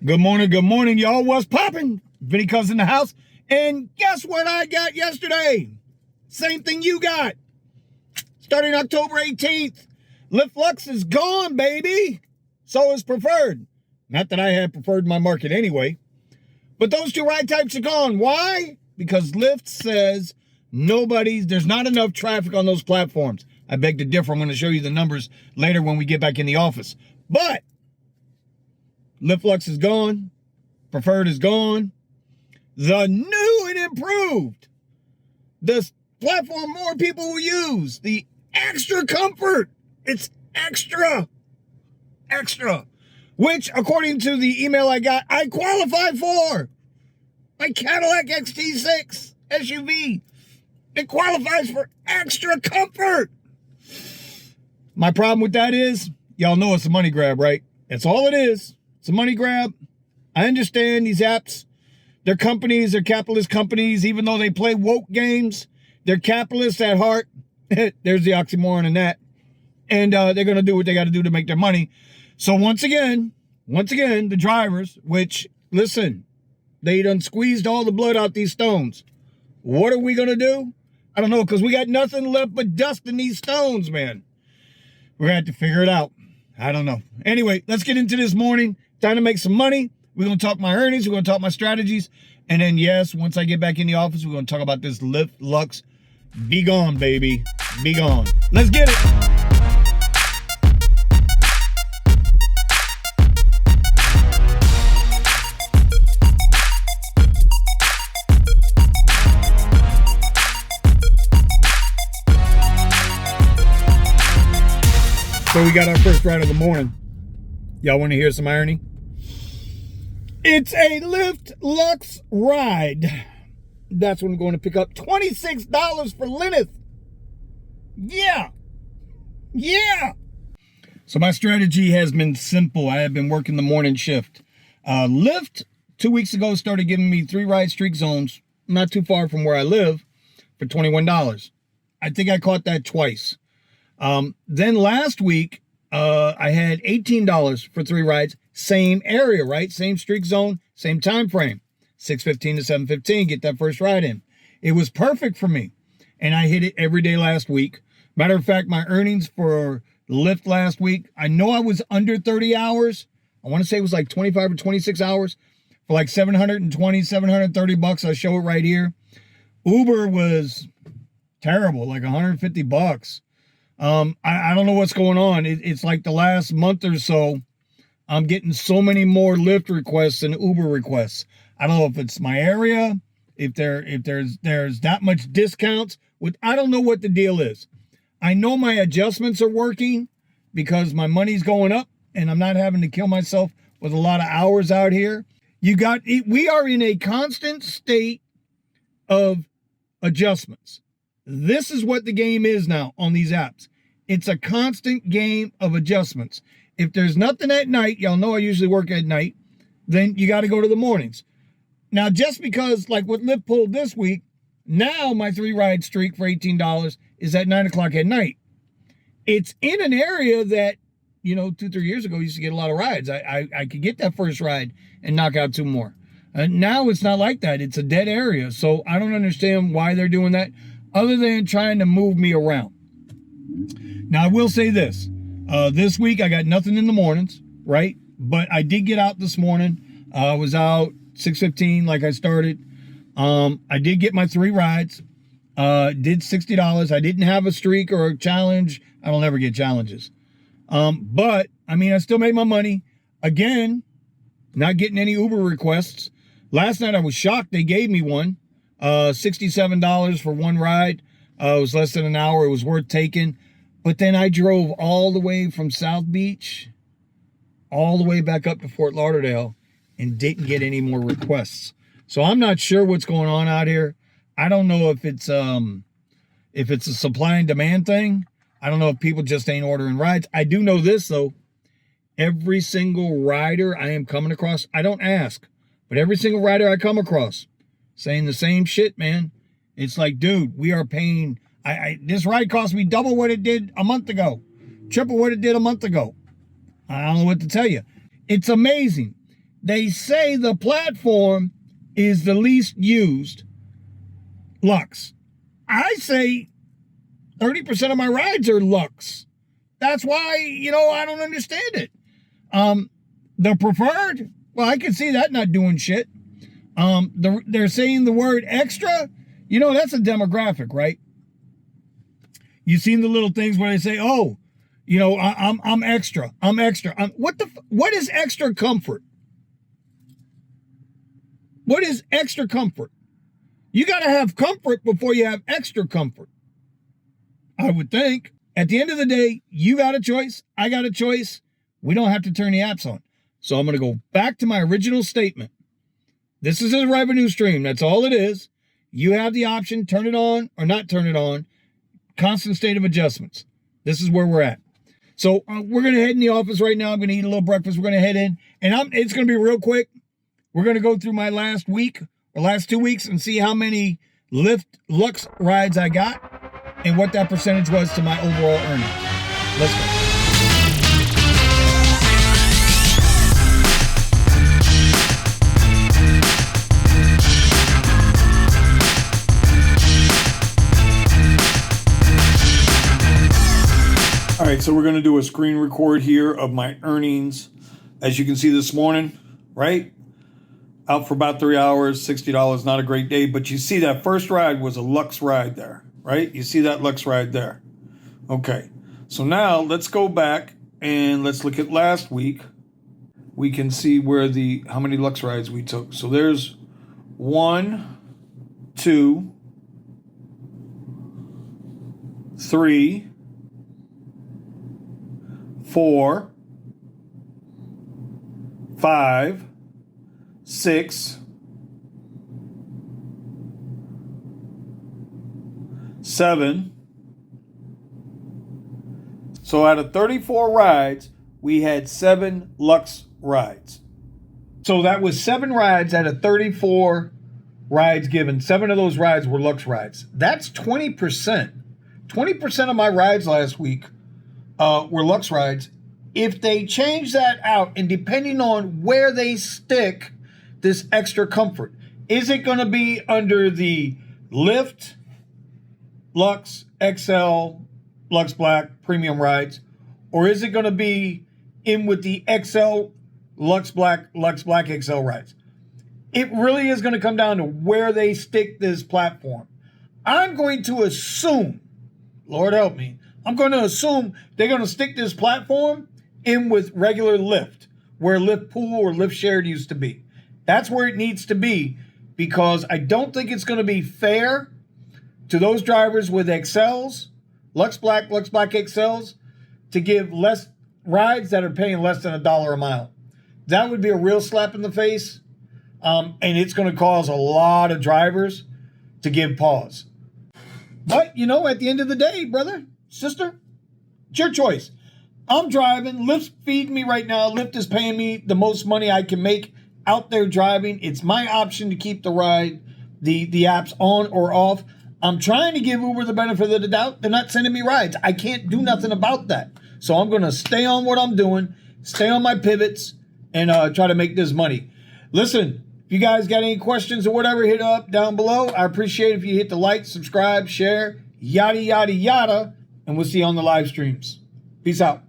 Good morning, y'all. What's poppin'? Vinny Cuz in the house. And guess what I got yesterday? Same thing you got. Starting October 18th, LyftLux is gone, baby. So is Preferred. Not that I had Preferred in my market anyway. But those two ride types are gone. Why? Because Lyft says there's not enough traffic on those platforms. I beg to differ. I'm going to show you the numbers later when we get back in the office. But LyftLux is gone. Preferred is gone. The new and improved, the platform more people will use, the extra comfort. It's extra. Which, according to the email I got, I qualify for. My Cadillac XT6 SUV. It qualifies for extra comfort. My problem with that is, y'all know it's a money grab, right? That's all it is. It's a money grab. I understand these apps. They're companies, they're capitalist companies. Even though they play woke games, they're capitalists at heart. There's the oxymoron in that. And they're going to do what they got to do to make their money. So once again, the drivers, which, listen, they done squeezed all the blood out these stones. What are we going to do? I don't know, because we got nothing left but dust in these stones, man. We're going to have to figure it out. I don't know. Anyway, let's get into this morning. Time to make some money. We're going to talk my earnings. We're going to talk my strategies. And then, yes, once I get back in the office, we're going to talk about this LyftLux. Be gone, baby. Be gone. Let's get it. So we got our first ride of the morning. Y'all want to hear some irony? It's a LyftLux ride. That's when we're going to pick up $26 for Lyft. Yeah. So my strategy has been simple. I have been working the morning shift. Lyft 2 weeks ago started giving me 3 ride streak zones, not too far from where I live, for $21. I think I caught that twice. Then last week, I had $18 for 3 rides, same area, right? Same streak zone, same time frame, 6:15 to 7:15, get that first ride in. It was perfect for me, and I hit it every day last week. Matter of fact, my earnings for Lyft last week, I know I was under 30 hours. I want to say it was like 25 or 26 hours for like $720, $730. I show it right here. Uber was terrible, like $150. I don't know what's going on. It's like the last month or so, I'm getting so many more Lyft requests than Uber requests. I don't know if it's my area, if there's that much discounts. I don't know what the deal is. I know my adjustments are working because my money's going up and I'm not having to kill myself with a lot of hours out here. We are in a constant state of adjustments. This is what the game is now on these apps. It's a constant game of adjustments. If there's nothing at night, y'all know I usually work at night, then you got to go to the mornings. Now, just because, like what Lyft pulled this week, now my 3 ride streak for $18 is at 9 o'clock at night. It's in an area that, 2-3 years ago, used to get a lot of rides. I could get that first ride and knock out 2 more. Now it's not like that. It's a dead area. So I don't understand why they're doing that, other than trying to move me around. Now, I will say this. This week, I got nothing in the mornings, right? But I did get out this morning. I was out 6:15 like I started. I did get my 3 rides. Did $60. I didn't have a streak or a challenge. I don't ever get challenges. But, I still made my money. Again, not getting any Uber requests. Last night, I was shocked they gave me one. $67 for 1 ride. It was less than an hour. It was worth taking. But then I drove all the way from South Beach, all the way back up to Fort Lauderdale, and didn't get any more requests. So I'm not sure what's going on out here. I don't know if it's a supply and demand thing. I don't know if people just ain't ordering rides. I do know this, though. Every single rider I am coming across, I don't ask, but every single rider I come across saying the same shit, man. It's like, dude, we are paying. This ride cost me double what it did a month ago, triple what it did a month ago. I don't know what to tell you. It's amazing. they say the platform is the least used Lux. I say 30% of my rides are Lux. That's why, I don't understand it. The preferred, well, I can see that not doing shit. They're saying the word extra. That's a demographic, right? You've seen the little things where they say, oh, I'm extra. I'm extra. What is extra comfort? What is extra comfort? You got to have comfort before you have extra comfort, I would think. At the end of the day, you got a choice. I got a choice. We don't have to turn the apps on. So I'm going to go back to my original statement. This is a revenue stream. That's all it is. You have the option, turn it on or not turn it on. Constant state of adjustments. This is where we're at. So we're going to head in the office right now. I'm going to eat a little breakfast. We're going to head in. And it's going to be real quick. We're going to go through my last week or last 2 weeks and see how many LYFT rides I got and what that percentage was to my overall earnings. Let's go. All right, so we're going to do a screen record here of my earnings. As you can see this morning, right? Out for about 3 hours, $60, not a great day. But you see that first ride was a Lux ride there, right? You see that Lux ride there. Okay, so now let's go back and let's look at last week. We can see how many Lux rides we took. So there's 1, 2, 3, 4, 5, 6, 7. So out of 34 rides, we had 7 Lux rides. So that was 7 rides out of 34 rides given. 7 of those rides were Lux rides. That's 20%. 20% of my rides last week were Lux rides. If they change that out, and depending on where they stick this extra comfort, is it going to be under the Lyft, Lux, XL, Lux Black, Premium rides, or is it going to be in with the XL, Lux Black XL rides? It really is going to come down to where they stick this platform. I'm going to assume, Lord help me, I'm going to assume they're going to stick this platform in with regular Lyft, where Lyft Pool or Lyft Shared used to be. That's where it needs to be, because I don't think it's going to be fair to those drivers with XLs, Lux Black XLs, to give less rides that are paying less than $1 a mile. That would be a real slap in the face, and it's going to cause a lot of drivers to give pause. But, at the end of the day, brother, sister, it's your choice. I'm driving. Lyft's feeding me right now. Lyft is paying me the most money I can make out there driving. It's my option to keep the ride, the apps on or off. I'm trying to give Uber the benefit of the doubt. They're not sending me rides. I can't do nothing about that. So I'm going to stay on what I'm doing, stay on my pivots, and try to make this money. Listen, if you guys got any questions or whatever, hit up down below. I appreciate if you hit the like, subscribe, share, yada, yada, yada, and we'll see you on the live streams. Peace out.